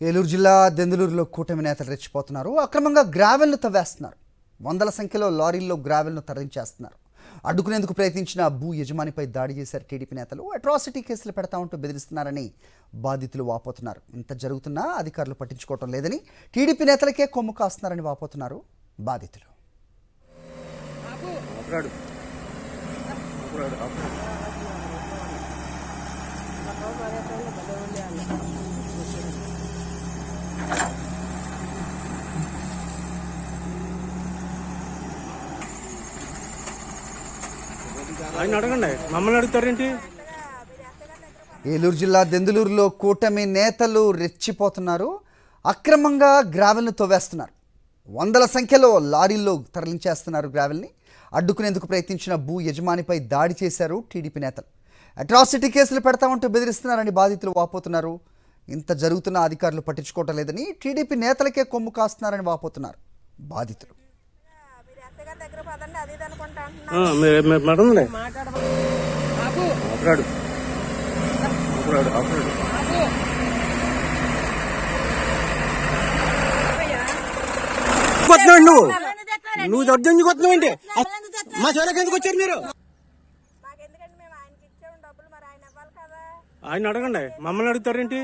ఏలూరు జిల్లా దెందులూరులో కూటమి నేతలు రెచ్చిపోతున్నారు. అక్రమంగా గ్రావెల్ను తవ్వేస్తున్నారు. వందల సంఖ్యలో లారీల్లో గ్రావెల్ను తరలించేస్తున్నారు. అడ్డుకునేందుకు ప్రయత్నించిన భూ యజమానిపై దాడి చేశారు టీడీపీ నేతలు. అట్రాసిటీ కేసులు పెడతా ఉంటూ బెదిరిస్తున్నారని బాధితులు వాపోతున్నారు. ఇంత జరుగుతున్నా అధికారులు పట్టించుకోవటం లేదని టీడీపీ నేతలకే కొమ్ము కాస్తున్నారని వాపోతున్నారు బాధితులు. ఆయన అడగండి, మమ్మల్ని అడుగుతారేంటి? ఏలూరు జిల్లా దెందులూరులో కూటమి నేతలు రెచ్చిపోతున్నారు. అక్రమంగా గ్రావెల్ను తవ్వేస్తున్నారు. వందల సంఖ్యలో లారీల్లో తరలించేస్తున్నారు గ్రావెల్ని. అడ్డుకునేందుకు ప్రయత్నించిన భూ యజమానిపై దాడి చేశారు టీడీపీ నేతలు. అట్రాసిటీ కేసులు పెడతామంటూ బెదిరిస్తున్నారని బాధితులు వాపోతున్నారు. ఇంత జరుగుతున్న అధికారులు పట్టించుకోవటం లేదని టీడీపీ నేతలకే కొమ్ము కాస్తున్నారని వాపోతున్నారు బాధితులు. నువ్వు దొడ్డు కొత్తున్నావండి. మా చోరకి ఎందుకు వచ్చారు మీరు? ఆయన అడగండి, మమ్మల్ని అడుగుతారేంటి?